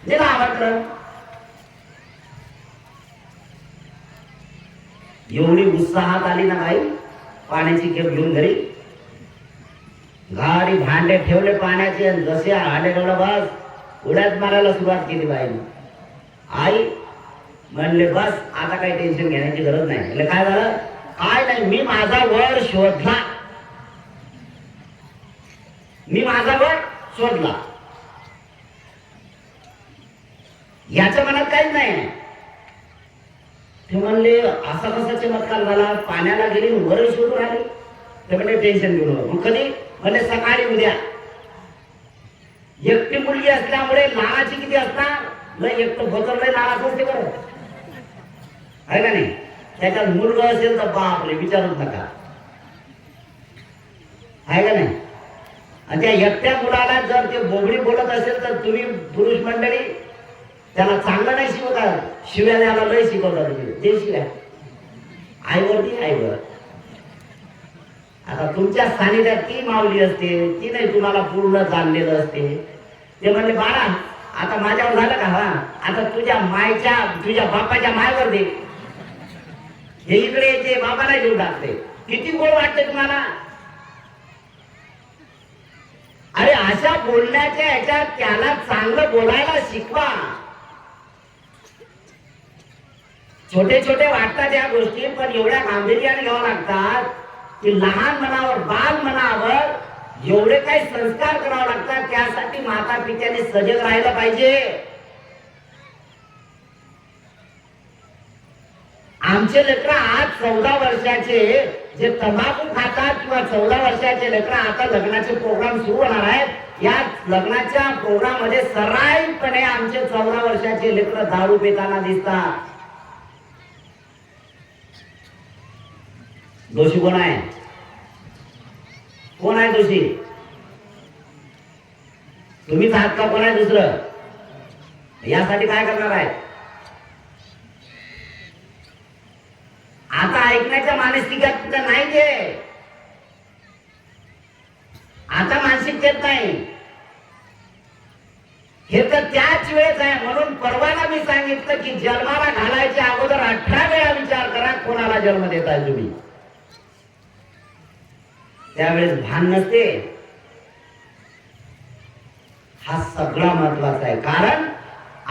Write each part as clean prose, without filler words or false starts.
दिला आमंत्रण. एवढी उत्साहात आली ना बाई पाण्याची खेप घेऊन घरी. गाडी भांडे ठेवले पाण्याचे, जसे हांडे ठेवलं बस उड्यात मारायला सुरुवात केली बाईने. आई म्हणले बस आता काही टेन्शन घेण्याची गरज नाही. म्हणजे काय झालं? काय नाही, मी माझा वर शोधला, मी माझा वर शोधला. याच्या मनात काहीच नाही. ते म्हणले असा कसा चमत्कार झाला, पाण्याला गेली वर शोधून आली. ते म्हणजे टेन्शन घेऊ नको. कधी? म्हणजे सकाळी उद्या. एकटी मुलगी असल्यामुळे लाळाची किती असणार? लय एकटं भोतरलंय लाळाच असते बरं, आहे का नाही? त्याच्यात मुलगा असेल तर बापरे विचारूच नका, आहे का नाही? आणि त्या एकट्या मुलाला जर ते बोबडी बोलत असेल तर तुम्ही पुरुष मंडळी त्याला चांगलं नाही शिकवतात, शिव्या द्यायला लय शिकवतात. ते शिव्या आईवरती आईवर. आता तुमच्या सानिध्यात ती माऊली असते, ती नाही तुम्हाला पूर्ण जाणलेलं असते. ते म्हणले बाळा आता माझ्यावर झालं का? हा आता तुझ्या मायच्या तुझ्या बापाच्या मायवर दे. हे इकडे येते बाबाला घेऊन टाकते. किती गोड वाटते तुम्हाला? अरे अशा बोलण्याच्या ह्याच्यात त्याला चांगलं बोलायला शिकवा. छोटे छोटे वाटतात या गोष्टी, पण एवढ्या गांभीर्याने घ्यावं लागतात की लहान मनावर बाल मनावर एवढे काही संस्कार करावे लागतात. त्यासाठी माता पित्याने सजग राहायला पाहिजे. आमचे लेकर आज 14 वर्षाचे जे तंबाखू खातात किंवा 14 वर्षाचे लेकर आता लग्नाचे प्रोग्राम सुरू होणार आहेत. या लग्नाच्या प्रोग्राम मध्ये सराईपणे आमचे 14 वर्षाचे लेकर दारू पिताना दिसतात. दोषी कोण आहे? कोण आहे दोषी? तुम्हीच आहात का? कोण आहे दुसरं? यासाठी काय करणार आहे? आता ऐकण्याच्या मानसिकतेत नाही ते, आता मानसिकतेत नाही. हे तर त्याच वेळेस आहे. म्हणून परवाना मी सांगितलं की जन्माला घालायच्या अगोदर 18 वेळा विचार करा कोणाला जन्म देताय तुम्ही. त्यावेळेस भान नसते. हा सगळा महत्वाचा आहे, कारण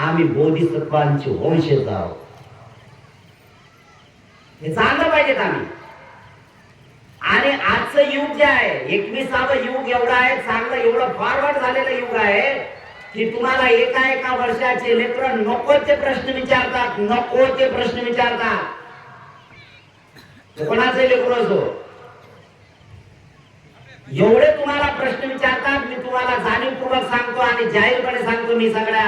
आम्ही बोधिसत्वांचे वंशज आहोत. हे जाणलं पाहिजेत आम्ही. आणि आजचं युग जे आहे 21वावं युग एवढं आहे चांगलं, एवढं फॉरवर्ड झालेलं युग आहे की तुम्हाला एका वर्षाचे लेकर नको ते प्रश्न विचारतात, नको ते प्रश्न विचारतात. कोणाचे लेकर असो एवढे तुम्हाला प्रश्न विचारतात. मी तुम्हाला जाणीवपूर्वक सांगतो आणि जाहीरपणे सांगतो, मी सगळ्या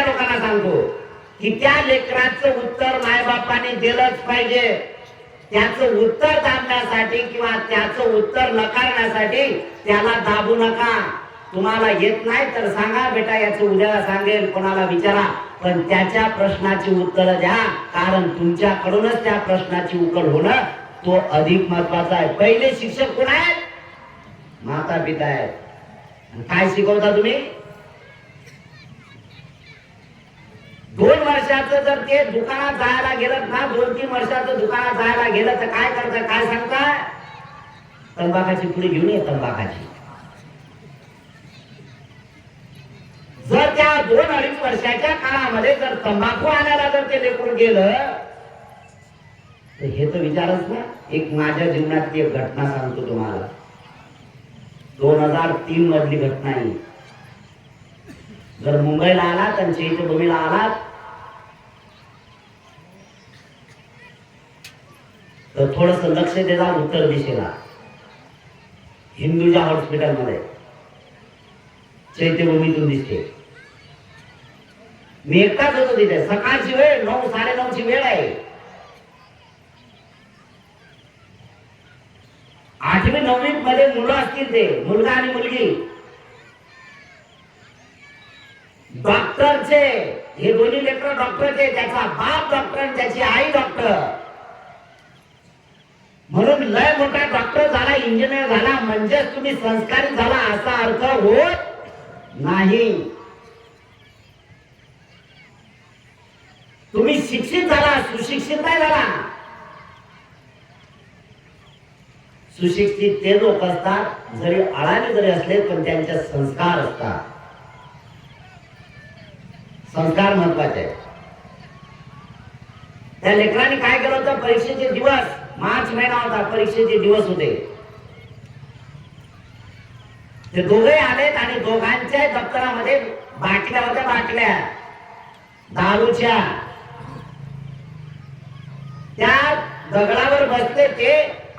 लोकांना सांगतो की त्या लेकराचं उत्तर मायबापाने दिलंच पाहिजे. त्याचं उत्तर दाबण्यासाठी किंवा त्याचं उत्तर नकारण्यासाठी त्याला दाबू नका. तुम्हाला येत नाही तर सांगा बेटा याचं उद्याला सांगेल, कोणाला विचारा, पण त्याच्या प्रश्नाची उत्तर द्या. कारण तुमच्याकडूनच त्या प्रश्नाची उकल होणं तो अधिक महत्वाचा आहे. पहिले शिक्षक कोण आहेत? माता पिता आहेत. काय शिकवता तुम्ही? 2 वर्षाचं जर ते दुकानात जायला गेलं ना, 2-3 वर्षाचं दुकानात जायला गेलं तर काय करता? काय सांगता? तंबाखाची पुडी घेऊन ये, तंबाखाची. जर त्या 2-2.5 वर्षाच्या काळामध्ये जर तंबाखू आणायला जर ते लेकरून गेलं तर हे तर विचारच ना. एक माझ्या जीवनातली एक घटना सांगतो तुम्हाला. 2003 मधली घटना आहे. जर मुंबईला आलात आणि चैत्यभूमीला आलात तर थोडस लक्ष देता उत्तर दिशेला. हिंदूजा हॉस्पिटल मध्ये चैत्यभूमीतून दिसते. मी एकटाच होतो तिथे. सकाळची वेळ 9-9:30ची वेळ आहे. 8वी-9वी मध्ये मुलं असतील, ते मुलगा आणि मुलगी. डॉक्टरचे हे दोन्ही लेकर डॉक्टरचे. त्याचा बाप डॉक्टर आणि त्याची आई डॉक्टर. म्हणून लय मोठा डॉक्टर झाला, इंजिनियर झाला म्हणजेच तुम्ही संस्कारी झाला असा अर्थ होत नाही. शिक्षित झाला, सुशिक्षित नाही झाला. सुशिक्षित ते लोक असतात जरी अडाणी जरी असले पण त्यांचे संस्कार असतात. संस्कार महत्वाचे आहेत. त्या लेकरांनी काय केलं होतं, परीक्षेचे दिवस, मार्च महिना होता, परीक्षेचे दिवस होते. ते दोघे आलेत आणि दोघांच्या दप्तरामध्ये बाटल्या होत्या, बाटल्या दारूच्या. त्या दगडावर बसले ते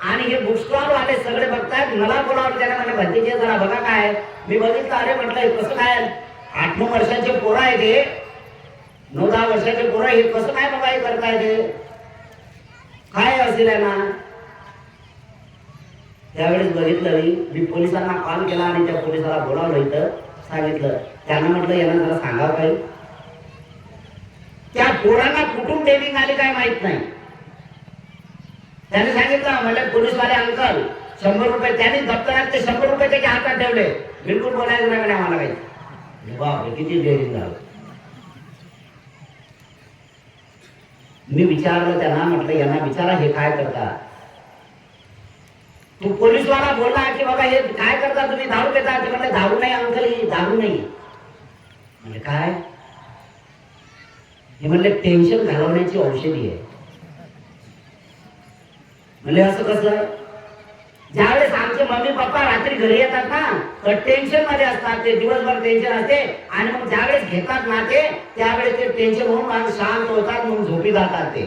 आणि हे बुक स्टॉल वाले सगळे बघतायत. मला बोलावलं त्याने, म्हणजे भंतीचे जरा बघा काय. मी बघितलं, अरे म्हटलं हे कसं काय, 8-9 वर्षाचे पोरं आहे ते, 9-10 वर्षाचे पोरं, हे कसं काय बाबा हे करताय, ते काय असेल ना. त्यावेळेस बघितलं मी पोलिसांना कॉल केला आणि त्या पोलिसाला बोलावलं, इथं सांगितलं. त्यांना म्हटलं यांना जरा सांगावं काय. त्या पोरांना कुठून ट्रेनिंग आली काय माहित नाही. त्याने सांगितलं, म्हणजे पोलीसवाले अंकल 100 रुपये, त्यांनी दप्तरात ते 100 रुपये त्याच्या हातात ठेवले. बिलकुल बोलायचं नाही आम्हाला काही. बापरे किती ट्रेनिंग झालं. मी विचारलं त्यांना, म्हटलं यांना विचारा हे काय करतात. तू पोलीसवाला बोलला की बाबा हे काय करता तुम्ही, दारू घेता. ते म्हणले दारू नाही अंकल, ही दारू नाही. म्हणजे काय, हे म्हणले टेन्शन घालवण्याची औषधी आहे. म्हणजे असं कसं, ज्यावेळेस आमचे मम्मी पप्पा रात्री घरी येतात ना तर टेन्शन मध्ये असतात, ते दिवसभर टेन्शन असते आणि मग ज्यावेळेस घेतात ना ते त्यावेळेस ते टेन्शन होऊन शांत होतात, मग झोपी जातात. ते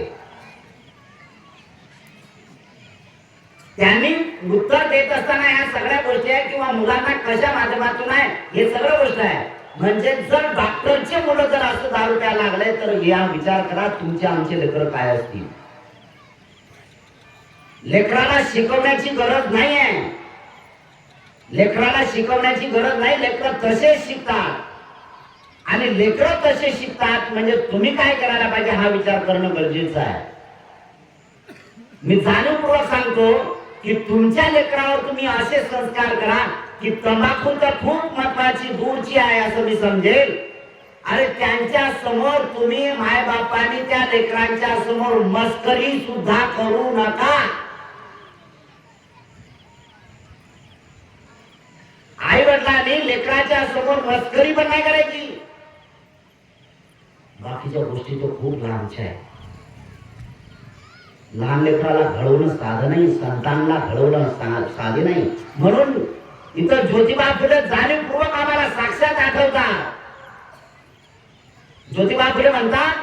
त्यांनी उत्तर देत असताना या सगळ्या गोष्टी आहेत किंवा मुलांना कशा माध्यमातून आहे हे सगळं गोष्ट आहे. म्हणजे जर डॉक्टरचे मुलं जर असं दारू प्यायला लागले तर या विचार करा तुमचे आमचे लेकरं काय असतील. लेकराला शिकवण्याची गरज नाही आहे, लेकराला शिकवण्याची गरज नाही. लेकरं तसेच शिकतात आणि लेकरं तसे शिकतात म्हणजे तुम्ही काय करायला पाहिजे हा विचार करणं गरजेचं आहे. मी जाणीवपूर्वक सांगतो की तुमच्या लेकरावर तुम्ही असे संस्कार करा की तंबाखू तर खूप महत्वाची दूरची आहे असं मी समजेल. अरे त्यांच्या समोर तुम्ही माय बापांनी त्या लेकरांच्या समोर मस्करी सुद्धा करू नका. आई वडिलांनी लेकराच्या समोर मस्करी पण नाही करायची. बाकीच्या गोष्टी तो खूप लांबच्या आहे. लहान लेकराला घडवणं साधं नाही, संतांना घडवणं साधे नाही. म्हणून इथं ज्योतिबा फुले जाणीवपूर्वक आम्हाला साक्षात आठवतात. ज्योतिबा फुले म्हणतात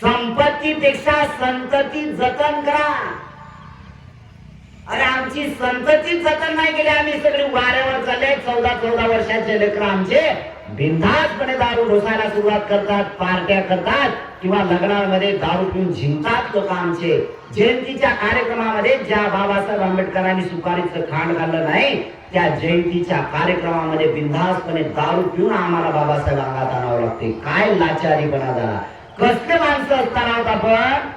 संपत्तीपेक्षा संतती जतन करा. अरे आमची संतती जतन नाही केली, आम्ही सगळे वाऱ्यावर चालले. 14-14 वर्षाचे लेकर आमचे बिनधास्तपणे दारू ढोसायला सुरुवात करतात, पार्ट्या करतात किंवा लग्नामध्ये दारू पिऊन झिंकतात लोक आमचे. जयंतीच्या कार्यक्रमामध्ये ज्या बाबासाहेब आंबेडकरांनी सुपारीचं खांड घाललं नाही त्या जयंतीच्या कार्यक्रमामध्ये बिनधास्तपणे दारू पिऊन आम्हाला बाबासाहेब अंगात आणावं लागते. काय लाचारीपणा झाला. कसले माणसं असताना आहोत आपण.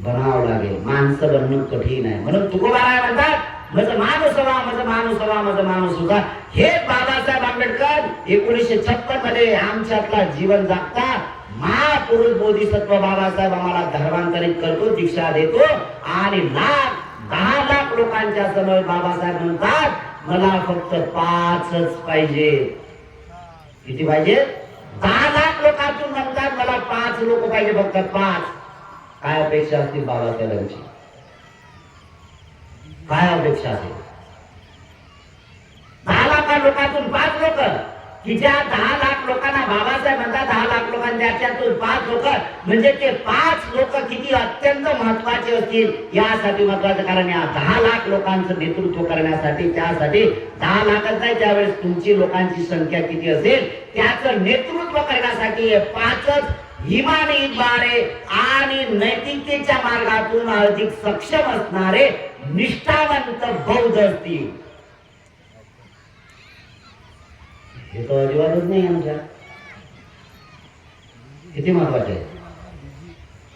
बनावं लागेल, माणसं बनणं कठीण आहे. म्हणून तुकोबाराय म्हणतात माझं माणूस हवा, माझं माणूस हवा, माझं माणूस होता. हे बाबासाहेब आंबेडकर 1956 मध्ये आमच्यातला जीवन जगतात. महापुरुष बोधिसत्व बाबासाहेब आम्हाला धर्मांतरित करतो, दीक्षा देतो आणि 10 लाख लोकांच्या समोर बाबासाहेब म्हणतात मला फक्त 5च पाहिजे. किती पाहिजे? 10 लाख लोकांतून म्हणतात मला 5 लोक पाहिजे, फक्त 5. काय अपेक्षा असतील बाबासाहेबांची, काय अपेक्षा असेल? 10 लाख लोकांतून 5 लोक, की ज्या 10 लाख लोकांना बाबासाहेब म्हणतात 10 लाख लोकांच्यातून 5 लोक, म्हणजे ते 5 लोक किती अत्यंत महत्वाचे असतील. यासाठी महत्वाचं, कारण या 10 लाख लोकांचं नेतृत्व करण्यासाठी, त्यासाठी 10 लाखच नाही, त्यावेळेस तुमची लोकांची संख्या किती असेल त्याचं नेतृत्व करण्यासाठी 5च इमानदारे आणि नैतिकतेच्या मार्गातून अधिक सक्षम असणारे निष्ठावंत बौद्ध असतील. हे तर अजिबातच नाही आमच्या. किती महत्वाचे आहे.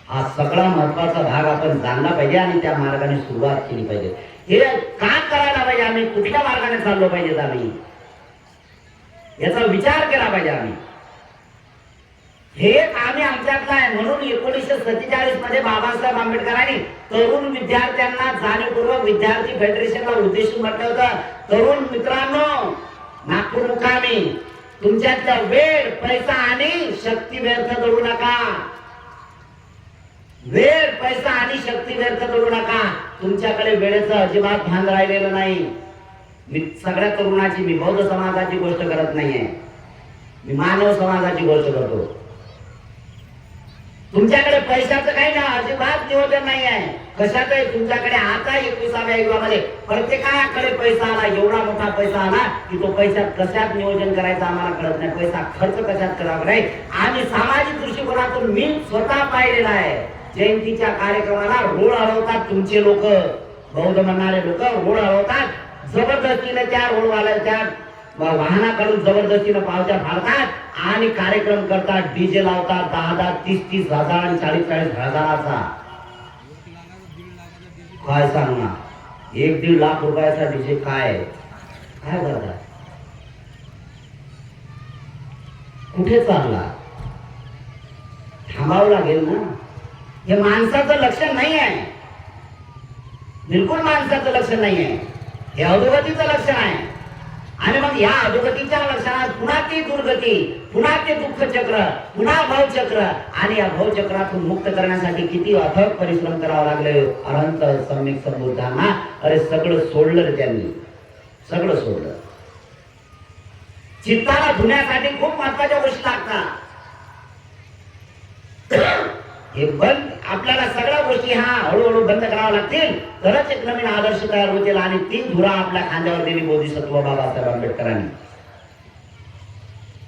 हा सगळा महत्वाचा भाग आपण जाणला पाहिजे आणि त्या मार्गाने सुरुवात केली पाहिजे. हे का करायला पाहिजे, आम्ही कुठल्या मार्गाने चाललो पाहिजे, आम्ही याचा विचार केला पाहिजे. आम्ही हे आम्ही आमच्यातलं आहे. म्हणून 1947 मध्ये बाबासाहेब आंबेडकरांनी तरुण विद्यार्थ्यांना जाणीवपूर्वक विद्यार्थी फेडरेशनला उद्देशून म्हटलं होतं, तरुण मित्रांनो, नागपूर मुकामी तुमच्यातला वेळ, पैसा आणि शक्ती व्यर्थ करू नका. वेळ, पैसा आणि शक्ती व्यर्थ करू नका. तुमच्याकडे वेळेचं अजिबात भान राहिलेलं नाही. मी सगळ्या तरुणाची, मी बौद्ध समाजाची गोष्ट करत नाहीये, मी मानव समाजाची गोष्ट करतो. तुमच्याकडे पैशाचं काही ना अजिबात नियोजन नाही आहे. कशात आहे तुमच्याकडे? आता 21व्या युगामध्ये प्रत्येकाकडे पैसा आला, एवढा मोठा पैसा आला की तो पैशात कशात नियोजन करायचं आम्हाला कळत नाही. पैसा खर्च कशात करावा नाही. आणि सामाजिक दृष्टिकोनातून मी स्वतः पाहिलेला आहे. जयंतीच्या कार्यक्रमाला रोड अडवतात तुमचे लोक, बौद्ध म्हणणारे लोक रोड अडवतात. जबरदस्तीने त्या रोडवाल्याच्या वाहनाकडून जबरदस्तीने पावत्या फाडतात आणि कार्यक्रम करतात. डीजे लावतात 10-10, 30-30 हजार आणि 40-40 हजाराचा. काय सांगणार? 1-1.5 लाख रुपयाचा डीजे काय काय करतात? कुठे चालला? थांबावं लागेल ना. हे माणसाचं लक्षण नाही आहे, बिलकुल माणसाचं लक्षण नाही आहे. हे अधोगतीचं लक्षण आहे. आणि मग या अधोगतीच्या लक्षणात पुन्हा ती दुर्गती, पुन्हा ते दुःख चक्र, पुन्हा भवचक्र. आणि या भवचक्रातून मुक्त करण्यासाठी किती अथक परिश्रम करावा लागले अनंत सम्यक संबुद्धांना. अरे सगळं सोडलं रे त्यांनी, सगळं सोडलं. चित्ताला धुण्यासाठी खूप महत्वाच्या गोष्टी लागतात. हे बंद, आपल्याला सगळ्या गोष्टी हळूहळू बंद कराव्या लागतील, तरच एक नवीन आदर्श तयार होतील. आणि ती धुरा आपल्या खांद्यावर दिली बोधिसत्व बाबासाहेब आंबेडकरांनी.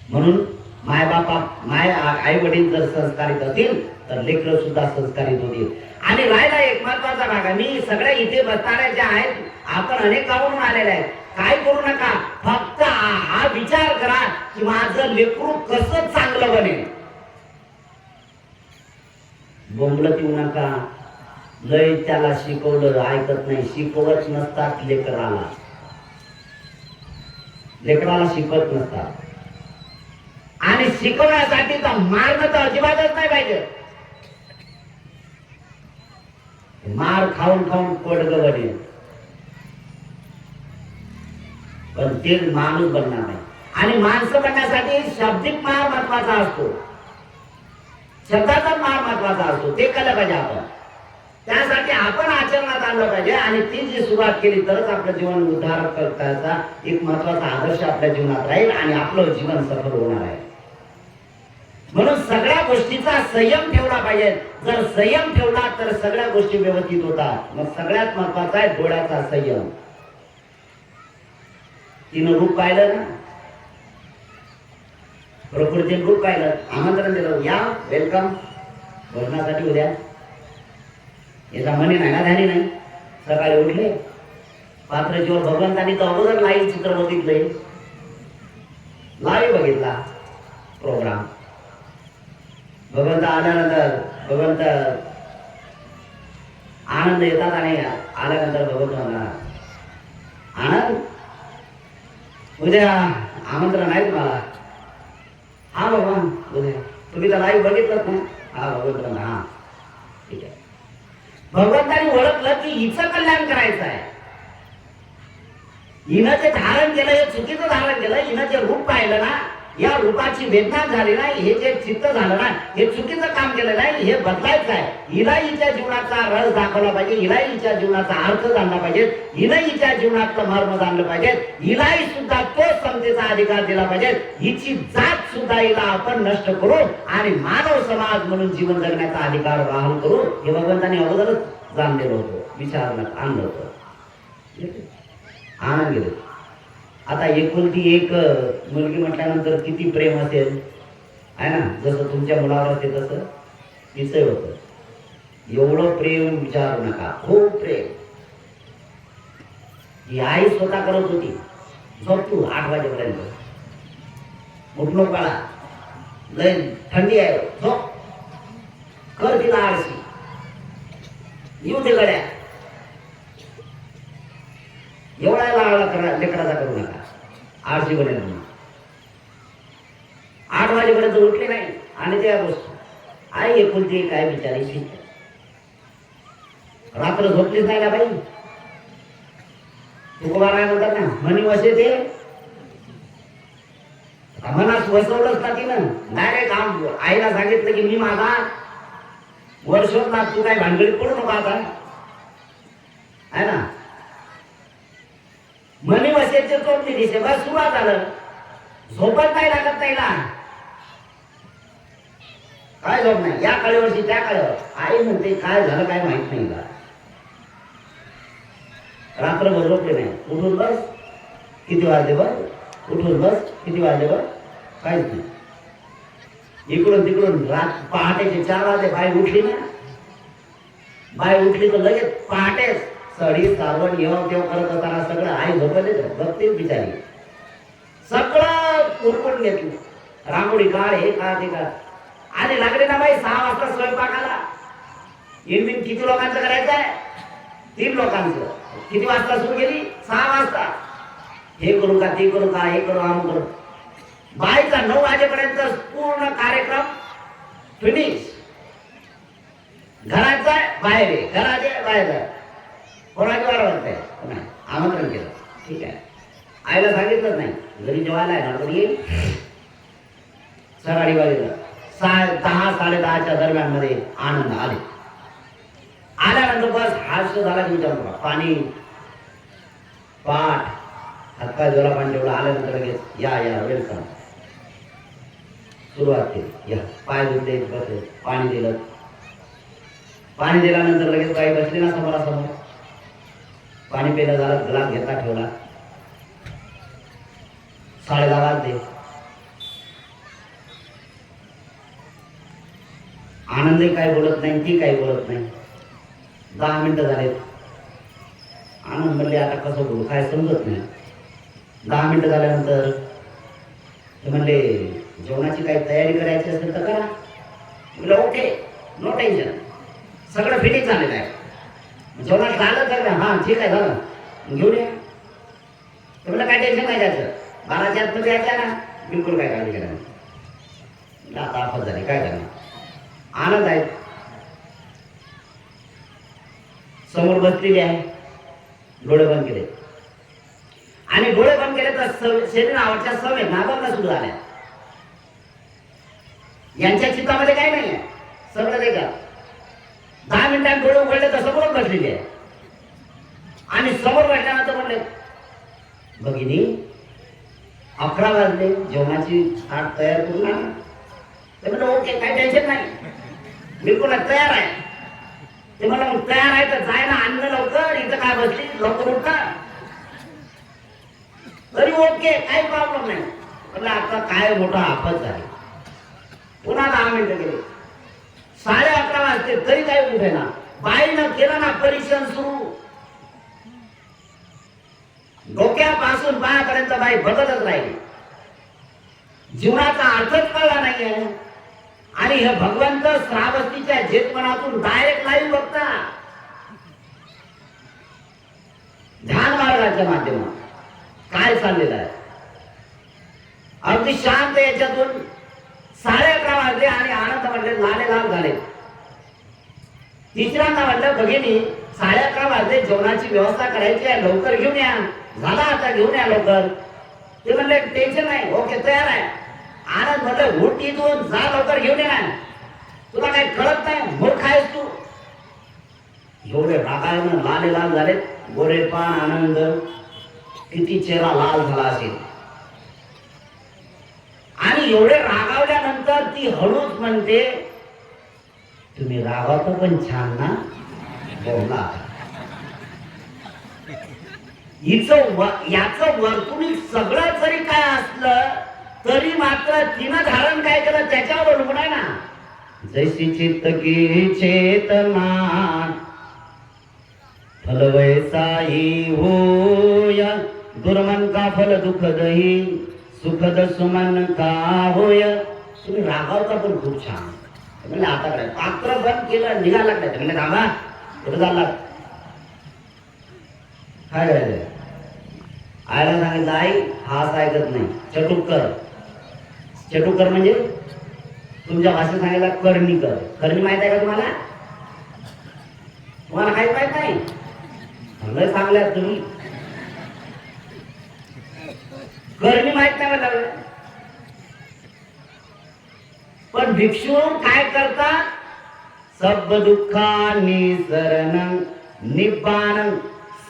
म्हणून माय आई वडील जर संस्कारित असतील तर लेकरं सुद्धा संस्कारित होतील. आणि राहिला एक महत्वाचा भाग आहे, मी सगळ्या इथे बसणाऱ्या ज्या आहेत, आपण अनेक गावावरून आलेले आहेत, काय करू नका, फक्त हा विचार करा की माझं लेकरू कसं चांगलं बनेल. बोंबलत येऊ नका. लय त्याला शिकवलं ऐकत नाही, शिकवत नसतात लेकराला, लेकराला शिकवत नसतात. आणि शिकवण्यासाठी तर मारणं तर अजिबातच नाही पाहिजे. मार खाऊन खाऊन पोटगं बनेल, पण ते माणूस बनणार नाही. आणि माणसं बनण्यासाठी शाब्दिक मार महत्वाचा असतो, शब्दाचा मार महत्वाचा असतो. ते कळलं पाहिजे आपण. त्यासाठी आपण आचरणात आणलं पाहिजे. आणि ती जी सुरुवात केली तरच आपलं जीवन उद्धार करण्याचा एक महत्वाचा आदर्श आपल्या जीवनात राहील आणि आपलं जीवन सफल होणार आहे. म्हणून सगळ्या गोष्टीचा संयम ठेवला पाहिजे. जर संयम ठेवला तर सगळ्या गोष्टी व्यवस्थित होतात. मग सगळ्यात महत्वाचा आहे डोळ्याचा संयम. तिनं रूप पाहिलं ना, प्रकृतीने रूप पाहिलं, आमंत्रण दिलं, या वेलकम भोजनासाठी उद्या. याचा मनी नाही ना, ध्यानी नाही. सकाळी उठले, पात्रजीवर भगवंतांनी तर अगोदर लाईव्ह चित्र बघितलंय, लाईव्ह बघितला प्रोग्राम. भगवंत आल्यानंतर भगवंत आनंद येतात आणि आल्यानंतर भगवंत म्हणणार, आनंद उद्या आमंत्रण आहे तुम्हाला. हा भगवान उद्या तुम्ही तर लाईव्ह बघितलं ना. हा भगवंत, हा ठीक आहे. भगवंतांनी ओळखलं की हिचं कल्याण करायचं आहे. हिनं जे धारण केलं हे चुकीचं धारण केलं. हिनं जे रूप पाहिलं ना, या रूपाची वेदना झाली नाही, हे जे चित्त झालं ना, हे चुकीचं काम केलेलं आहे. हे बदलायचं आहे. हिला हिच्या जीवनाचा रस दाखवला पाहिजे, हिला हिच्या जीवनाचा अर्थ जाणला पाहिजे, हिला हिच्या जीवनातलं मर्म जाणलं पाहिजे, हिलाही सुद्धा तो समतेचा अधिकार दिला पाहिजे. हिची जात सुद्धा हिला आपण नष्ट करू आणि मानव समाज म्हणून जीवन जगण्याचा अधिकार बहाल करू. हे भगवंतांनी अगोदरच जाणलेलं होतं, विचारलं आणलं होतं. आनंद गेले. आता एकुलती एक मुलगी म्हटल्यानंतर किती प्रेम असेल आहे ना. जसं तुमच्या मुलावर असते तसं तिचं होतं. एवढं प्रेम विचारू नका, खूप प्रेम. ही आई स्वतः करत होती, झोप तू 8 वाजेपर्यंत, उठलो काळा, लय थंडी आहे, झोप कर, तिला आळशी येऊ दे गड्या. एवढा लावला करा लेकराचा करू नका, आळशी बनेल म्हणून. 8 वाजेपर्यंत उठले नाही, आणि त्या गोष्टी आई एकुलती काय बिचारी रात्र झोपलीच नाही ना बाई. तुकोबा काय म्हणतात ना, मनी वसे ते मनात वसवलंच ना तिनं. डायरेक्ट आईला सांगितलं की मी माझा वर्षोत तू काय भानगडीत पडू नको आता, आहे ना. मनी वसेचे तोडली दिसे बस सुरुवात झालं. झोपत नाही लागत नाही ना, काय झोप नाही. या कळेवरची त्या कळेवर आई म्हणते काय झालं काय माहित नाही का. रात्रभर झोपले नाही. उठून बस किती वाजले बस, उठून बस किती वाजले बस, काहीच नाही. इकडून तिकडून रात पहाटेचे 4 वाजले. बाई उठली ना, बाई उठली तर लगेच पहाटे सडी सारवण येऊ तेव्हा करत असताना सगळं आई झोपले बघते बिचारी. सगळं उरकून घेतलं. रांगोळी काढ, हे काढ, ते काढ. आणि लागले ना बाई 6 वाजता स्वयंपाकाला. इनबिन किती लोकांचं करायचं आहे? 3 लोकांचं. किती वाजता सुरू केली? 6 वाजता. हे करू का, ते करू का, हे करू, आम करू. बाईचा 9 वाजेपर्यंत पूर्ण कार्यक्रम फिनिश. घराचा बाहेर आहे, घराचे बाहेर आहे. कोणाची वार वाटतंय? आमंत्रण केलं, ठीक आहे. आईला सांगितलंच नाही. घरी जेवायला आहे ना, घरी सकाळी वाजेला 10 साडेदहाच्या दरम्यान मध्ये आनंद आले. आल्यानंतर बस हास्य झाला की विचार करा. पाणी पाठ हातपाय जोरा पाणी ठेवलं. आल्यानंतर लगेच या या वेलकम सुरुवात केली. या पाय धुतले, बसले, पाणी दिलं. पाणी दिल्यानंतर लगेच बाई बसली ना समोरासमोर. पाणी पिलं झालं, ग्लास घेतला ठेवला. 10:30 वाजले. आनंदही काय बोलत नाही, ती काही बोलत नाही. 10 मिनिटं झालेत. आनंद म्हणले आता कसं बोलू, काय समजत नाही. 10 मिनिटं झाल्यानंतर ते म्हणले जेवणाची काही तयारी करायची असेल तर करा. म्हणलं ओके, नो टेन्शन, सगळं फिनिश झालेलं आहे. जेवणात झालं तर हां ठीक आहे झालं, घेऊन या. ते म्हणलं काय टेन्शन नाही द्यायचं, 12च्या आत मध्ये यायचं ना, बिलकुल काय काळजी करा नाही. आता आफत झाली, काय करणार. आनंद आहे समोर बसलेली आहे. डोळे बंद केले आणि डोळे बंद केले तर शरीर आवडच्या सवय नाबांना सुरू झाल्या. यांच्या चित्तामध्ये काय नाही आहे, सगळं नाही का. 10 मिनिटांत डोळे उघडले तर समोरच बसलेली आहे. आणि समोर बसल्यानंतर म्हणले भगिनी 11 वाजले, जेवणाची ताट तयार करू ना. ते म्हणलं ओके, काही टेन्शन नाही, बिलकुल तयार आहे. ते मला मग तयार आहे तर जाय ना, अन्न लवकर, इथं काय बसली, लवकर उठता. तरी ओके, काही प्रॉब्लेम नाही. म्हटलं आता काय मोठा आपत झाली. पुन्हा 10 मिनिटं गेले. 11:30 वाजते तरी काही उठे ना. बाईनं केलं ना परीक्षण सुरू. डोक्यापासून पायापर्यंत बाई बदलत राहिली. जीवनाचा अर्थच कळला नाहीये. आणि हे भगवंत श्रावस्तीच्या जेतपणातून डायरेक्ट लाईव्ह बघता, ध्यान मार्गाच्या माध्यमात काय चाललेलं आहे. अगदी शांत याच्यातून 11:30 वाजले आणि आनंद म्हणले लाले लाल झाले. तिसऱ्यांदा म्हटलं भगिनी 11:30 वाजले, जेवणाची व्यवस्था करायची आहे, लवकर घेऊन या. झाला आता, घेऊन या लवकर. ते म्हणले टेन्शन नाही, ओके तयार आहे. आनंद म्हटलं उठ इथून, जा लवकर घेऊन या. तुला काही कळत नाही, मूर्ख आहेस तू. एवढे रागाने लाले लाल झाले. गोरेपान आनंद किती चेहरा लाल झाला असेल. आणि एवढे रागावल्यानंतर ती हळूच म्हणते तुम्ही रागावता पण छान ना बोलला. याचं वर्तुळीक सगळं जरी काय असलं तरी मात्र तिनं धारण काय केलं त्याच्यावर अवलंबून आहे ना. जैसी चित्त की चेतना फल वैसाई होय, दुर्मन का फल दुःखदही सुखद सुमन का होय. तुम्ही रागावता पण खूप छान. म्हणजे आता काय पात्र बंद केलं, निघाला लागलं. म्हणजे रामा कुठं झाला, काय करायचं. आईला सांगितलं आई हाच ऐकत नाही. चटुक्कर, चटुक्कर म्हणजे तुमच्या भाषेत सांगायला करणी कर. करणी माहित आहे का तुम्हाला? तुम्हाला काही माहित नाही? लय सांगल्यात तुम्ही. करणी माहित नाही मला. पण भिक्षू काय करतात? सब दुःखानि शरणं निब्बाणं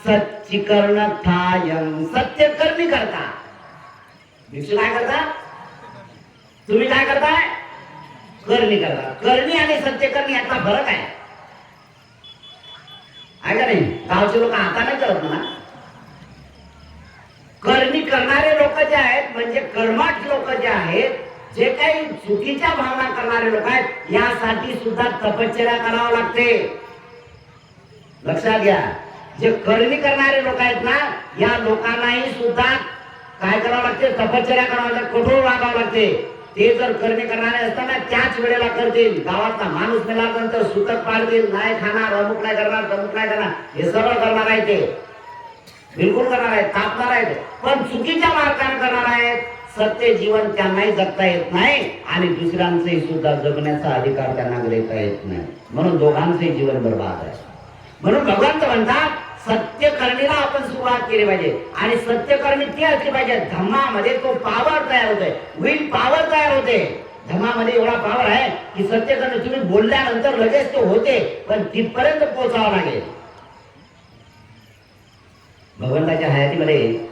सच्चिकर्णथायं. सत्य करणी करता. भिक्षू काय करतात? तुम्ही काय करताय? करणी करता. करणी आणि सत्यकर्णी यातला फरक आहे का नाही? गावचे लोक आता नाही करत ना. करणी करणारे लोक जे आहेत म्हणजे कर्मठ लोक जे आहेत, जे काही चुकीच्या भावना करणारे लोक आहेत, यासाठी सुद्धा तपश्चर्या करावं लागते. लक्षात घ्या. जे करणी करणारे लोक आहेत ना, या लोकांनाही सुद्धा काय करावं लागते? तपश्चर्या करावं लागते, कठोर वागावं लागते. ते जर करणी करणारे असताना त्याच वेळेला करतील. गावातला माणूस मेल्यानंतर सुतक पाडतील, नाही खाणार, अमुक नाही करणार, तमुक नाही करणार, हे सगळं करणार आहे. ते बिलकुल करणार आहेत, तापणार आहेत. पण चुकीच्या मार्गाने करणार आहेत. सत्य जीवन त्यांनाही जगता येत नाही आणि दुसऱ्यांचंही सुद्धा जगण्याचा अधिकार त्यांना घेता येत नाही. म्हणून दोघांचंही जीवन बर्बाद आहे. म्हणून भगवंत म्हणतात सत्य करणीला आपण सुरुवात केली पाहिजे. आणि सत्य करणी ती असली पाहिजे धम्मामध्ये तो पावर तयार होतोय, विल पावर तयार होते. धम्मामध्ये एवढा पावर आहे की सत्य करणी तुम्ही बोलल्यानंतर लगेच ते होते, पण तिथपर्यंत पोहोचावं लागेल. भगवंताच्या हयातीमध्ये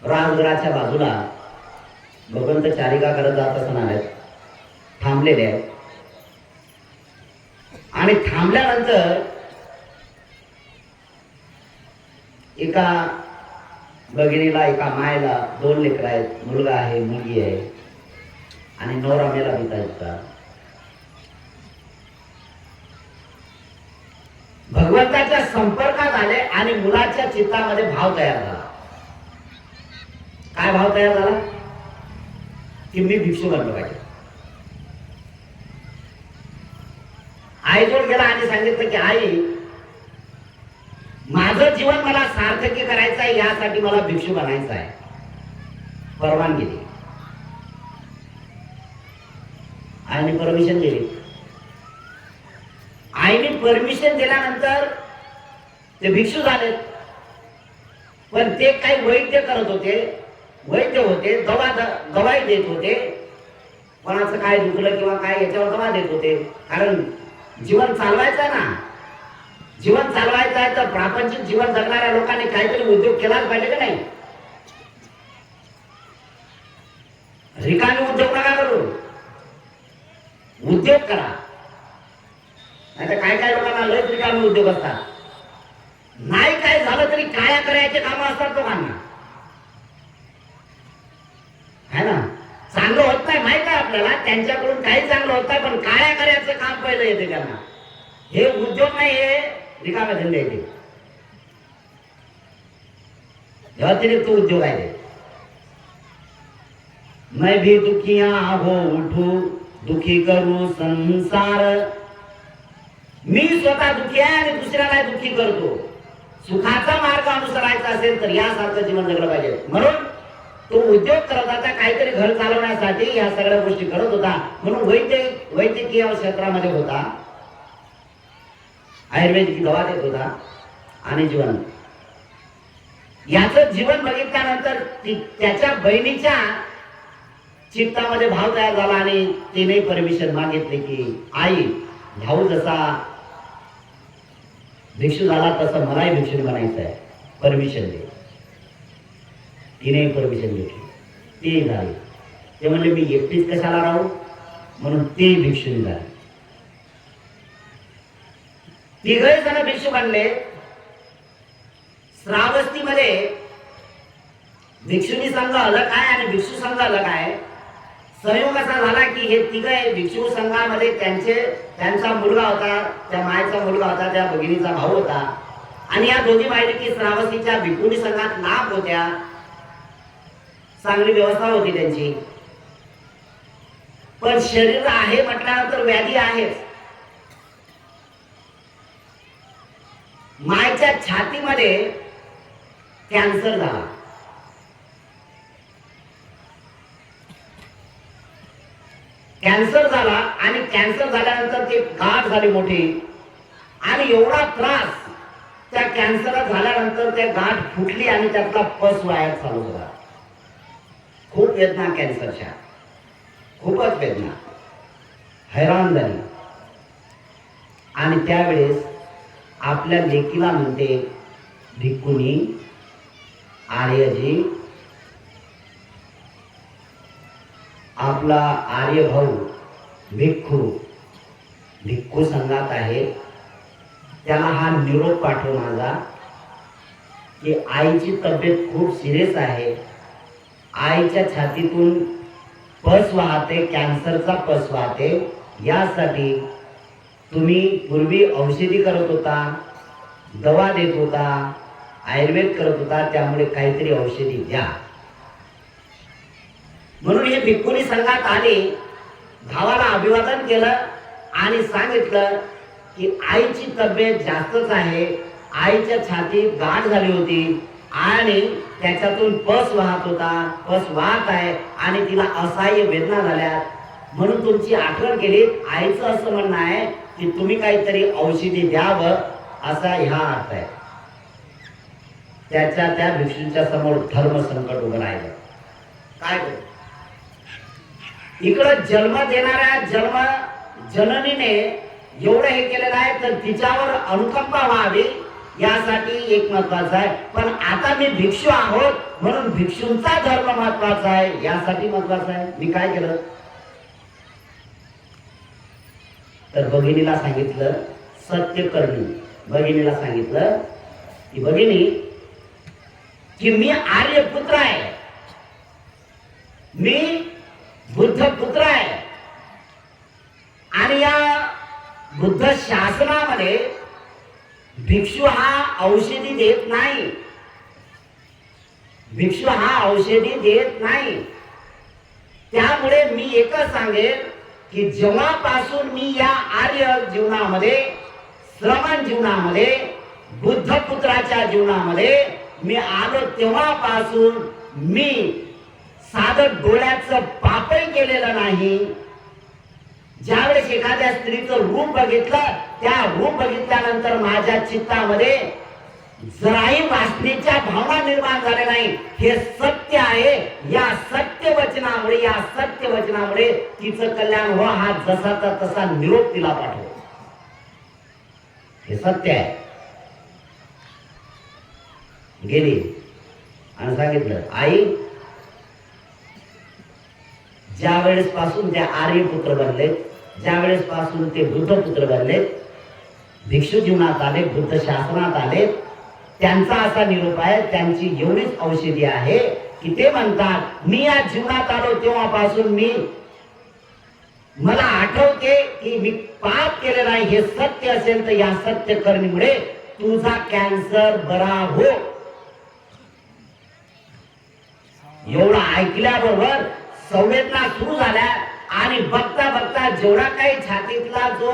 राजगडाच्या बाजूला भगवंत चारिका करत जात असताना थांबलेले आहेत. आणि थांबल्यानंतर एका भगिनीला, एका मायला 2 लेकरं आहेत, मुलगा आहे, मुलगी आहे आणि नवरा मेला पिता. भगवंताच्या संपर्कात आले आणि मुलाच्या चित्तामध्ये भाव तयार झाला. काय भाव तयार झाला? की मी भिक्षू बनलो पाहिजे. आईजवळ गेला आणि सांगितलं की आई, माझं जीवन मला सार्थकी करायचं आहे, यासाठी मला भिक्षू बनायचं आहे, परवानगी दे. आईने परमिशन दिली. आईने परमिशन दिल्यानंतर ते भिक्षू झाले. पण ते काही वैद्य करत होते, वैद्य होते, दवाई देत होते. कोणाचं काय दुखलं किंवा काय याच्यावर दवा देत होते. कारण जीवन चालवायचं आहे ना. जीवन चालवायचं आहे तर प्रापंचिक जीवन जगणाऱ्या लोकांनी काहीतरी उद्योग केलाच पाहिजे का नाही? रिकामी उद्योग नका करू, उद्योग करा. नाही काय काय लोकांना लय रिकामी उद्योग असतात. नाही काय झालं तरी काया करायचे काम असतात लोकांना, है ना. चांगलं होत नाही माहित आहे आपल्याला, त्यांच्याकडून काही चांगलं होत नाही, पण काया करायचं काम पहिलं येते त्यांना. हे उद्योग नाही, हे रिकामे धंदे येते. अतिरिक्त उद्योग आहे. मैं भी दुखिया हो उठू, दुखी करू संसार. मी स्वतः दुखी आहे आणि दुसऱ्याला दुखी करतो. सुखाचा मार्ग अनुसरायचा असेल तर यासारखं जीवन जगलं पाहिजे. म्हणून तो उद्योग करत होता, काहीतरी घर चालवण्यासाठी या सगळ्या गोष्टी करत होता. म्हणून वैद्यकीय क्षेत्रामध्ये होता, आयुर्वेदिक दवा देत होता आणि जीवन. याचं जीवन बघितल्यानंतर त्याच्या बहिणीच्या चित्तामध्ये भाव तयार झाला आणि तिने परमिशन मागितली की आई, भाऊ जसा भिक्षू झाला तसं मलाही भिक्षू बनायचं आहे, परमिशन दे. तिने परमिशन घेतली, ते झाले. ते म्हणले मी एकटीच कशाला राहू, म्हणून ते भिक्षू झाले. तिघे जण भिक्षू बनले. श्रावस्तीमध्ये भिक्षुनी संघ अलग आहे आणि भिक्षू संघ अलग आहे. संयोग असा झाला की हे तिघे भिक्षू संघामध्ये त्यांचा मुलगा होता, त्या मायचा मुलगा होता, त्या भगिनीचा भाऊ होता. आणि या दोन्ही बायलेकी श्रावस्तीच्या भिक्षुनी संघात नाप होत्या. चांगली व्यवस्था होती त्यांची. पण शरीर आहे म्हटल्यानंतर व्याधी आहेच. मायच्या छातीमध्ये कॅन्सर झाला. कॅन्सर झाला आणि कॅन्सर झाल्यानंतर ती गाठ झाली मोठी आणि एवढा त्रास त्या कॅन्सर झाल्यानंतर त्या गाठ फुटली आणि त्यातला पस वाया चालू झाला. खूप वेदना कॅन्सरच्या, खूपच वेदना, हैराण झाली. आणि त्यावेळेस आपल्या लेकीला म्हणते भिक्खुनी, आर्यजी, आपला आर्य भाऊ भिक्खू संघात आहे, त्याला हा निरोप पाठव माझा की आईची तब्येत खूप सिरियस आहे, आईच्या छातीतून पस वाहते, कॅन्सरचा पस वाहते. यासाठी तुम्ही पूर्वी औषधी करत होता, दवा देत होता, आयुर्वेद करत होता, त्यामुळे काहीतरी औषधी द्या. म्हणून हे भिक्खुनी संघात आले, भावाला अभिवादन केलं आणि सांगितलं की आईची तब्येत जास्तच आहे, आईच्या छातीत गाठ झाली होती आणि त्याच्यातून पस वाहत होता, पस वाहत आहे आणि तिला असह्य वेदना झाल्या, म्हणून तुमची आठवण केली. आईचं असं म्हणणं आहे की तुम्ही काहीतरी औषधी द्यावं, असा ह्या अर्थ आहे. त्या भिक्षूंच्या समोर धर्म संकट उभं राहिलं. काय इकडं जन्म देणाऱ्या जननीने एवढं हे केलेलं आहे, तर तिच्यावर अनुकंपा व्हावी यासाठी एक महत्वाचं आहे. पण आता मी भिक्षू आहोत म्हणून भिक्षूंचा धर्म महत्वाचा आहे, यासाठी महत्वाचा आहे. मी काय केलं तर भगिनीला सांगितलं, सत्यकर्मी भगिनीला सांगितलं की भगिनी की मी आर्य पुत्र आहे, मी बुद्ध पुत्र आहे आणि या बुद्ध शासनामध्ये भिक्षू हा औषधी देत नाही, भिक्षू हा औषधी देत नाही. त्यामुळे मी एकच सांगेन की जेव्हापासून मी या आर्य जीवनामध्ये, श्रमण जीवनामध्ये, बुद्ध पुत्राच्या जीवनामध्ये मी आलो, तेव्हापासून मी साधं डोळ्याचं पापही केलेलं नाही. ज्यावेळेस एखाद्या स्त्रीचं रूप बघितलं, त्या रूप बघितल्यानंतर माझ्या चित्तामध्ये जराही वासनेच्या भावना निर्माण झाल्या नाही. हे सत्य आहे. या सत्य वचनामुळे तिचं कल्याण हो, हा जसाचा तसा निरोप तिला पाठव. हे सत्य आहे. गेली आणि सांगितलं, आई ज्या वेळेस पासून ते आर्यपुत्र बनले, ज्या वेळेस पासून ते बुद्ध पुत्र बनले, भिक्षू जीवनात आले, बुद्ध शासनात आले, त्यांचा असा निरोप आहे, त्यांची एवढीच औषधी आहे की ते म्हणतात मी या जीवनात आलो तेव्हापासून मला आठवते की मी पाप केलेला आहे. हे सत्य असेल तर या सत्य करणीमुळे तुझा कॅन्सर बरा हो. एवढं ऐकल्याबरोबर संवेदना सुरू झाल्या आणि बघता बघता जेवढा काही छातीतला जो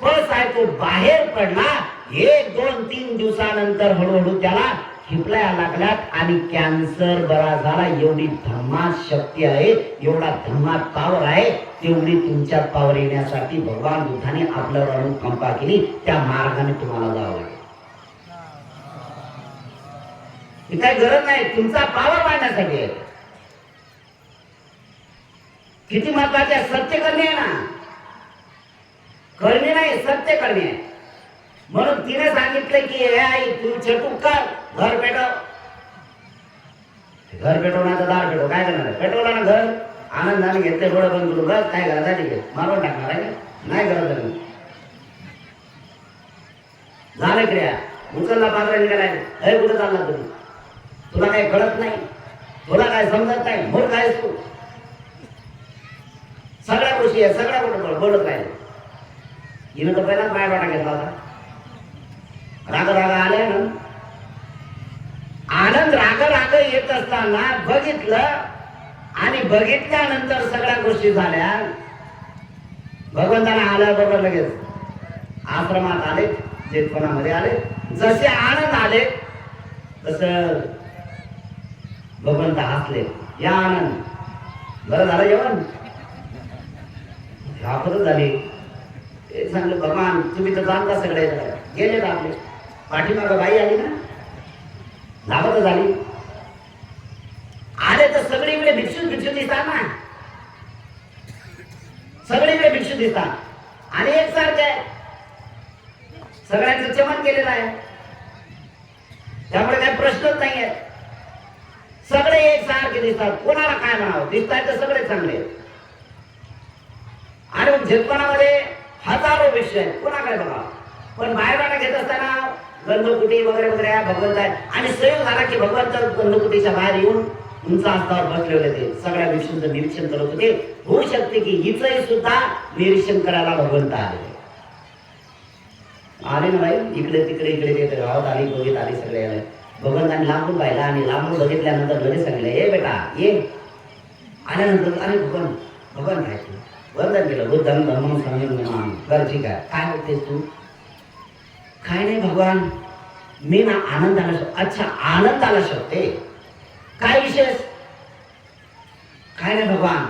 पस आहे तो बाहेर पडला. 1, 2, 3 दिवसानंतर हळूहळू त्याला हिपल्या लागल्यात आणि कॅन्सर बरा झाला. एवढी धर्मात शक्ती आहे, एवढा धर्मात पावर आहे, तेवढी तुमच्यात पावर येण्यासाठी भगवान बुद्धाने आपल्यावर अनुकंपा केली. त्या मार्गाने तुम्हाला जावं लागेल. काही गरज नाही, तुमचा पावर वाढण्यासाठी आहे. किती महत्वाचे सत्य करणे आहे ना, करणे नाही, सत्य करणे आहे. म्हणून तिने सांगितलं की हे आई तू चटूक कर, घर पेटव. घर पेटवणार तर दार पेटव, काय करणार? पेटवला ना घर, आनंदाने घेतले, डोळे बंद करून बस, काय घरासाठी घे, मारून टाकणार आहे नाही करत नाही. झालं क्रिया, उचलला पात्र निघालाय. हे कुठे चालला तुम्ही? तुला काही कळत नाही, तुला काय समजत नाही, मूर्ख आहेस तू. सगळ्या गोष्टी आहे, सगळ्या गोष्टी बोलत राहिले. हिनं तर पहिलाच बाय वाटा घेतला होता. राग आले ना, आनंद राग येत असताना बघितलं आणि बघितल्यानंतर सगळ्या गोष्टी झाल्या. भगवंताला आल्याबरोबर लगेच आश्रमात आले, चेतपणामध्ये आले. जसे आनंद आले तस भगवंत हसले. या आनंद बरं झालं जेवण, घाबरत झाली. ते सांगलं भगवान तुम्ही तर जाणता सगळे गेले ना आपले. पाठीमागं बाई आली ना, घाबरत झाली. आले तर सगळीकडे भिक्षू भिक्षू दिसतात ना, सगळीकडे भिक्षू दिसतात आणि एकसारखे सगळ्यांचं चमन केलेलं आहे, त्यामुळे काही प्रश्नच नाहीये. सगळे एकसारखे दिसतात. कोणाला काय म्हणावं, दिसतात तर सगळे चांगले. आणि झेलपणामध्ये हजारो विषय आहेत, कोणाकडे बघा. पण बाहेर घेत असताना गंधकुटी वगैरे वगैरे भगवंत आहे. आणि संयोग झाला की भगवंत गंधकुटीच्या बाहेर येऊन उंच आस्थावर बसले होते. सगळ्या विषयांचं निरीक्षण करत होते. होऊ शकते की हिचंही सुद्धा निरीक्षण करायला भगवंत आले. आले ना बाई, इकडे तिकडे इकडे तिकडे गावात आली, बघित आली, सगळे आले. भगवंतांनी लांबून पाहिला आणि लांबून बघितल्यानंतर लगेच सांगितलं, ये बेटा ये. आल्यानंतर अरे भगवान भगवान काय तू वंदन केलं. बुद्धं धर्मं संयम. बरं ठीक आहे, काय होतेस तू? काय नाही भगवान, मी ना आनंदाला अच्छा आनंदाला शोधते. काय विशेष? काय नाही भगवान,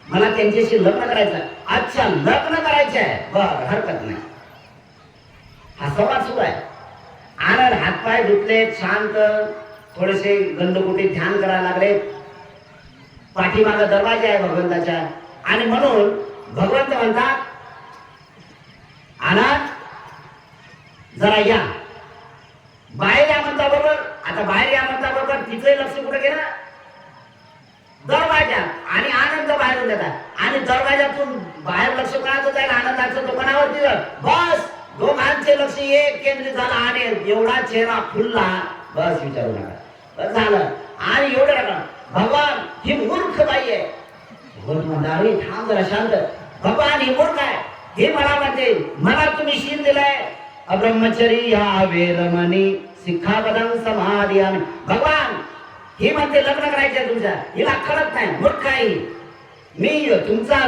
मला त्यांच्याशी लग्न करायचं. अच्छा लग्न करायचं आहे, बरं हरकत नाही. हा संवाद सुरू आहे. आनंद हातपाय धुतले, शांत थोडेसे गंधकुटी ध्यान करायला लागले. पाठीमागे दरवाजा आहे भगवंताच्या. आणि म्हणून भगवंत म्हणतात आनंद जरा या बाहेर या म्हणता बरोबर. आता बाहेर या म्हणता बरोबर तिचंही लक्ष कुठे गेलं? दरवाजा. आणि आनंद बाहेरून देतात आणि दरवाजातून बाहेर लक्ष कोणाचं जाईल? आनंदाचं दुकानावरती. बस दोघांचे लक्ष एक केंद्रित झालं आणि एवढा चेहरा फुलला, बस विचारू नका, बस झालं. आणि एवढं नका भगवान ही मूर्ख बाई आहे. भगवंत म्हणतात अरे थांब जरा शांत. भगवान ही मूर्ख आहे. हे मला म्हणते, मला तुम्ही शील दिलाय अब्रह्मचर्या वेरमणी शिक्षापदं समाधियामि. भगवान ही म्हणते लग्न करायचे तुमच्या, हिला कळत नाही, मूर्ख आहे. मी तुमचा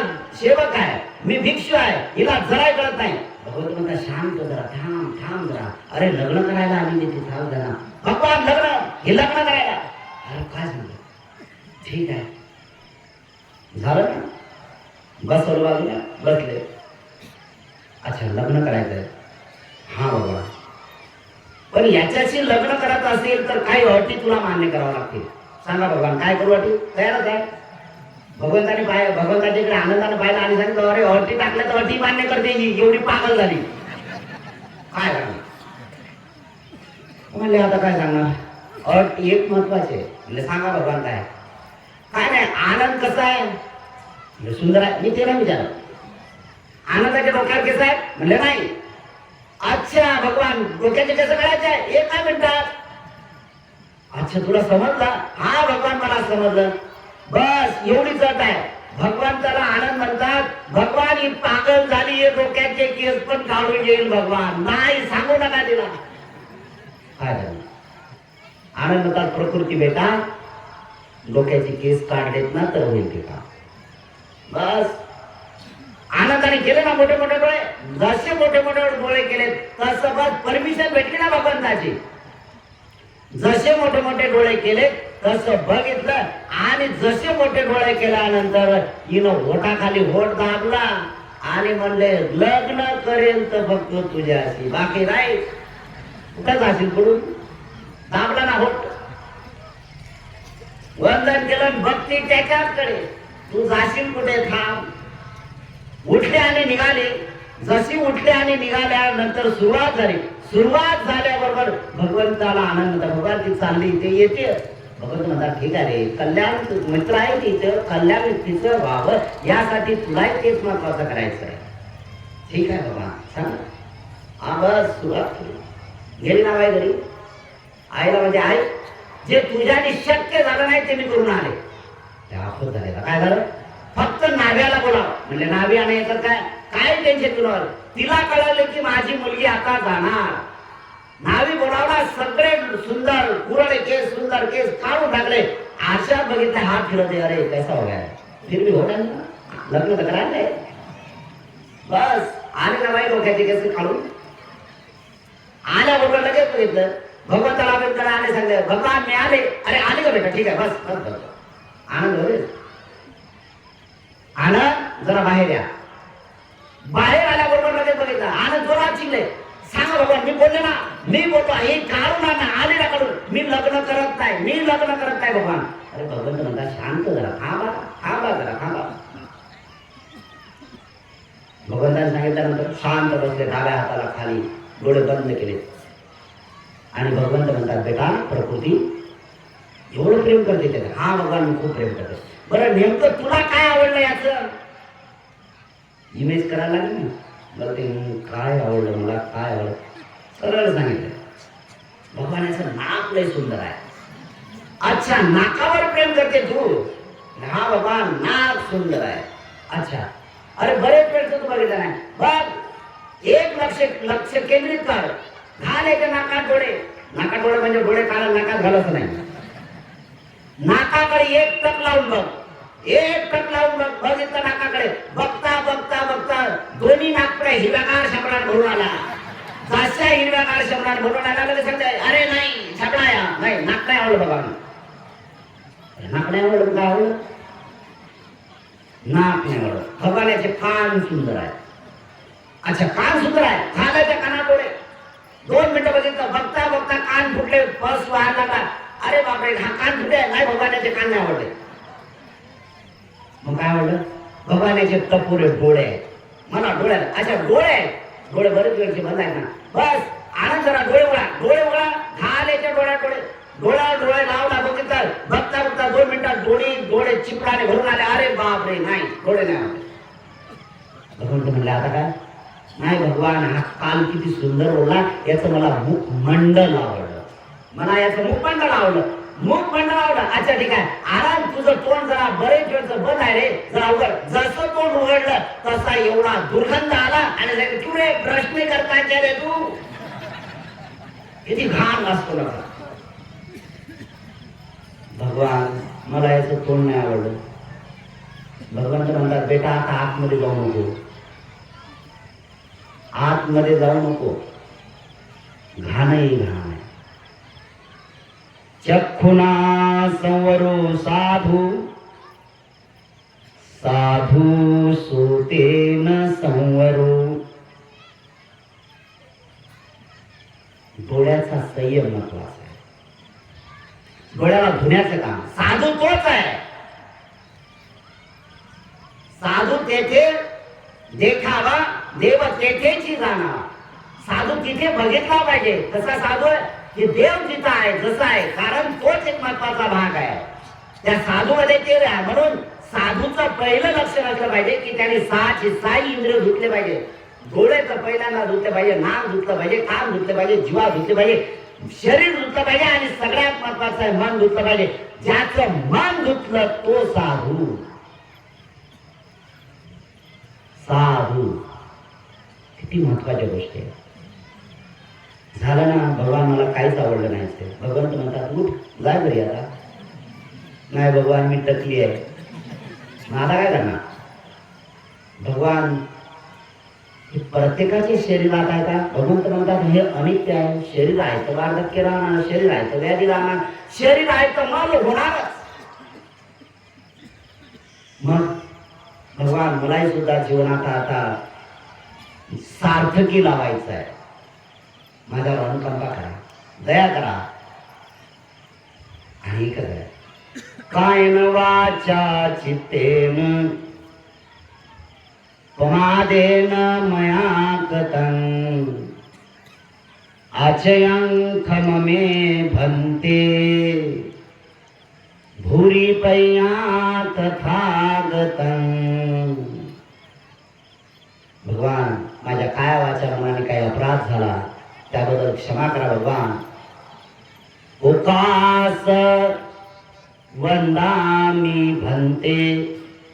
सेवक आहे, मी भिक्षू आहे, हिला जरा कळत नाही. भगवंत म्हणतात शांत जरा, थांब थांब जरा. अरे लग्न करायला आली ती, थांब जरा. भगवान लग्न, हे लग्न करायला. अरे काय सांगतो, ठीक आहे झालं ना, बसवलं बाजूला बसले. अच्छा लग्न करायचंय, हा बाबा, पण याच्याशी लग्न करत असेल तर काही अटी तुला मान्य करावं लागतील. सांगा भगवान काय करू अटी? तयारच आहे. भगवंताने भगवंताच्या इकडे आनंदाने पाहिलं आणि सांगितलं अरे अटी टाकल्या तर अटी मान्य करते ही, एवढी पागल झाली. काय करणार म्हणले, आता काय सांगणार? अट एक महत्वाची आहे. म्हणजे सांगा भगवान काय? काय नाही, आनंद कसा आहे? म्हणजे सुंदर आहे. मी ते नाही विचारत. आनंदाच्या डोक्यावर केस आहे म्हणले नाही. अच्छा भगवान डोक्याचे केस काढायचे आहे एका मिनिटात. अच्छा तुला समजलं? हा भगवान मला समजलं. बस एवढीच अट आहे. भगवंताला आनंद म्हणतात. भगवान ही पागल झाली, डोक्याचे केस पण काढून येईल. भगवान नाही सांगू नका तिला. काय झालं? आनंद म्हणतात प्रकृती बेटा डोक्याचे केस काढ देत ना तर होईल ते का. बस आनंदाने केले ना मोठे मोठे डोळे, जसे मोठे मोठे डोळे केले तसं बस परमिशन भेटली ना भगवंताची. जसे मोठे मोठे डोळे केले तसं बघितलं आणि जसे मोठे डोळे केल्यानंतर हिनं होठाखाली होठ दाबला आणि म्हणले लग्न करेल तर फक्त तुझ्याशी, बाकी नाही. कुठं जाशील पडून? दाबला ना होठ, वंदन केलं, भक्ती त्याच्याकडे. तू जाशील कुठे? थांब. उठले आणि निघाले. जशी उठले आणि निघाल्यानंतर सुरुवात झाली. सुरुवात झाल्याबरोबर भगवंताला आनंद. भगवान ती चालली ते येते. भगवंत म्हणतात ठीक आहे रे, कल्याण मित्र आहे तिचं, कल्याण तिचं व्हावं यासाठी तुलाही तेच महत्वाचं करायचं आहे. ठीक आहे बाबा सांग. हा बस सुरुवात केली. गेली ना बाई घरी. आईला म्हणजे आई जे तुझ्याने शक्य झालं नाही ते मी करून आले. त्या झालेला काय झालं? फक्त नाव्याला बोलावं म्हणजे नावी आणायचं काय काय टेन्शन तुला. तिला कळालं की माझी मुलगी आता जाणार. नावी बोलावला. सगळे सुंदर कुरळे केस, सुंदर केस काढून टाकले. आशा बघितले हात फिरवते, अरे कैसा हो गया, फिर भी हो गया लग्न तर करायला. बस आले ना बाई डोक्याचे केस काढून. आल्याबरोबर लगेच बघितलं भगवंताला आनंद करा आणि सांगले भगवान मी आले. अरे आले का बेटा? ठीक आहे बस बस बस. आनंद होईल. आनंद जरा बाहेर या. बाहेर आल्याबरोबर लगेच बघितलं आणि जोरात चिडले, सांगा भगवान मी बोलले ना, मी बोलतो हे काढून आणा आलेला काढून, मी लग्न करत नाही, मी लग्न करत नाही भगवान. अरे भगवंत म्हणतात शांत जरा, थांबा थांबा जरा थांबा. भगवंताने सांगितल्यानंतर शांत बसले, डाव्या हाताला खाली, डोळे बंद केले आणि भगवंत म्हणतात बेटा प्रकृती एवढं प्रेम करते त्याला. हा भगवान मी खूप प्रेम करते. बरं नेमकं तुला काय आवडलं याचं इमेज करायला लागेल ना. बरं ते काय आवडलं मला, काय आवडलं सरळ सांगितलं. भगवान याचं नाक लय सुंदर आहे. अच्छा नाकावर प्रेम करते तू. हा भगवान नाक सुंदर आहे. अच्छा अरे बरेच वेळ तू बघितलं नाही, बघ एक लक्ष केंद्रित कर, घाल एक नाकात डोळे. नाकात डोळे म्हणजे डोळे काढा नाकात घालत नाही, नाकाकडे एक टक लावून बघ, एक टक लावून बघ. बघितलं नाकाकडे, बघता बघता बघता दोन्ही नाककडे हिरव्यागार शाबणाट भरून आला. जशा हिरव्यागार शाबणाट भरून आला लगेच सांगते अरे नाही छापडाया नाही, नाक नाही आवडलं बघा. नाक नाही आवडलं, काय आवडलं? नाक नाही आवडलं. भगवानाचे कान सुंदर आहे. अच्छा कान सुंदर आहे, झाल्याच्या कानात डोळे. 2 मिनिटं बघितलं, बघता बघता कान फुटले, बस व्हायला लागला. अरे बापरे हा कान फुटले, नाही भगवानाचे कान नाही आवडले. मग काय आवडलं? भगवानाचे टपोरे डोळे आहेत. मला डोळे, अच्छा डोळे, डोळे बरेच वेळचे बंद आहेत ना. बस आनंद जरा डोळे उघडा, डोळे उघडा, घालायचे डोळ्यात डोळे, डोळ्यात डोळे लावला. बघितलं, बघता बघता 2 मिनिटात डोळे चिपडाने भरून आले. अरे बापरे नाही डोळे नाही आवडले. भगवंत म्हणले आता काय नाही भगवान हा कान किती सुंदर बोलला, याचं मला मुखमंडल आवडलं, मला याचं मुखमंडळ आवडलं, मुखमंडळ आवडलं. अच्छा ठीक आहे, आराम तुझं तोंड जरा बरेच वेळचं बंद आहे रे, जरा उघड. जसं तोंड उघडलं तसा एवढा दुर्गंध आला आणि तू रे ब्रश नाही करता रे तू, किती घाण असतो ना. भगवान मला याचं तोंड नाही आवडलं. भगवंत म्हणतात बेटा आता आतमध्ये जाऊ नको, आतमध्ये जाऊ नको, घाणही घाण आहे. चक्षुना संवरो साधू, साधू सोतेन संवरो. डोळ्याचा संयम महत्वाचा आहे. डोळ्याला धुण्याचं काम साधू तोच आहे. साधू तेथे देखावा, देव तेथेची जाणा. साधू तिथे बघितला पाहिजे कसा साधू आहे, की देव जिथं आहे जसा आहे, कारण तोच एक महत्वाचा भाग आहे त्या साधू मध्ये. ते म्हणून साधूचं पहिलं लक्ष असलं पाहिजे की त्याने 6 इंद्रिय धुतले पाहिजे. डोळे तर पहिल्यांदा धुतले पाहिजे, नाक धुतलं पाहिजे, कान धुतले पाहिजे, जीवा धुतले पाहिजे, शरीर धुतलं पाहिजे आणि सगळ्यात महत्वाचं आहे मन धुतलं पाहिजे. ज्याचं मन धुतलं तो साधू. साधू किती महत्वाच्या गोष्टी आहे. झालं ना भगवान मला काहीच आवडलं नाही ते. भगवंत म्हणतात उठ जा घरी आता. नाही भगवान मी टकली आहे, आता काय करणार. भगवान प्रत्येकाचे शरीरात आहे का? भगवंत म्हणतात हे अनित्य आहे. शरीर आहे तर वार्धक्य राहणार, शरीर आहे तर व्याधी राहणार, शरीर आहे तर मल होणारच. मग भगवान मलाही सुद्धा जीवनात आता सार्थकी लावायचं आहे. माझ्यावर अनुकंपा करा, दया करा आणि करा. कायन वाचा चित्तेन प्रमादेन मया कृतं आचयं खममे भन्ते भूरि पय्या तथागतं. भगवान माझ्या काय वाचा मनाने काही अपराध झाला त्याबद्दल क्षमा करा भगवान. उकास वंदामि भन्ते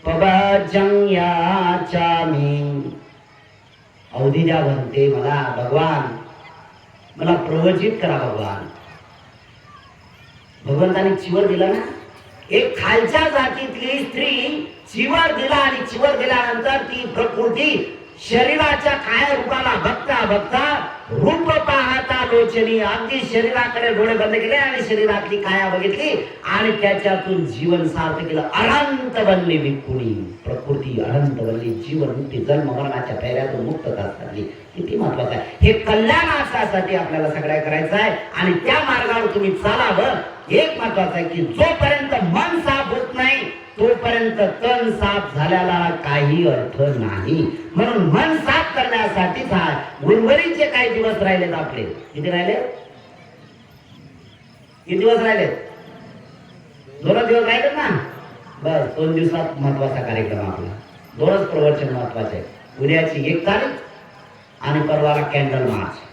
पवजं याचामि. अवधी द्या भन्ते मला भगवान, मला प्रवचित करा भगवान. भगवंताने चिवर दिला ना, एक खालच्या जातीतली स्त्री चिवर दिला आणि चिवर दिल्यानंतर ती प्रकृती शरीराच्या काय रूपाला बघता बघता रूप पाहता आलोचनी, अगदी शरीराकडे डोळे बंद केले आणि शरीरातली काया बघितली आणि त्याच्यातून जीवन सार्थ केलं. अनंत बनली विपुणी प्रकृती, अनंत बनली जीवन मुक्ती, जन्म मरणाच्या फेऱ्यातून मुक्तता झाली. किती महत्वाचं आहे हे. कल्याणासाठी आपल्याला सगळ्या करायचं आहे आणि त्या मार्गावर तुम्ही चालावं. एक महत्वाचं आहे की जोपर्यंत मन साफ होत नाही तोपर्यंत तन साफ झाल्याला काही अर्थ नाही. म्हणून मन साफ करण्यासाठीच उर्वरितचे काही दिवस राहिलेत आपले. किती राहिले? किती दिवस राहिलेत? 2 दिवस राहिलेत ना. बस 2 दिवसात महत्वाचा कार्यक्रम आपला. 2च प्रवचन महत्वाचे. उद्याची 1 तारीख आणि परवाला कॅन्डल मार्च.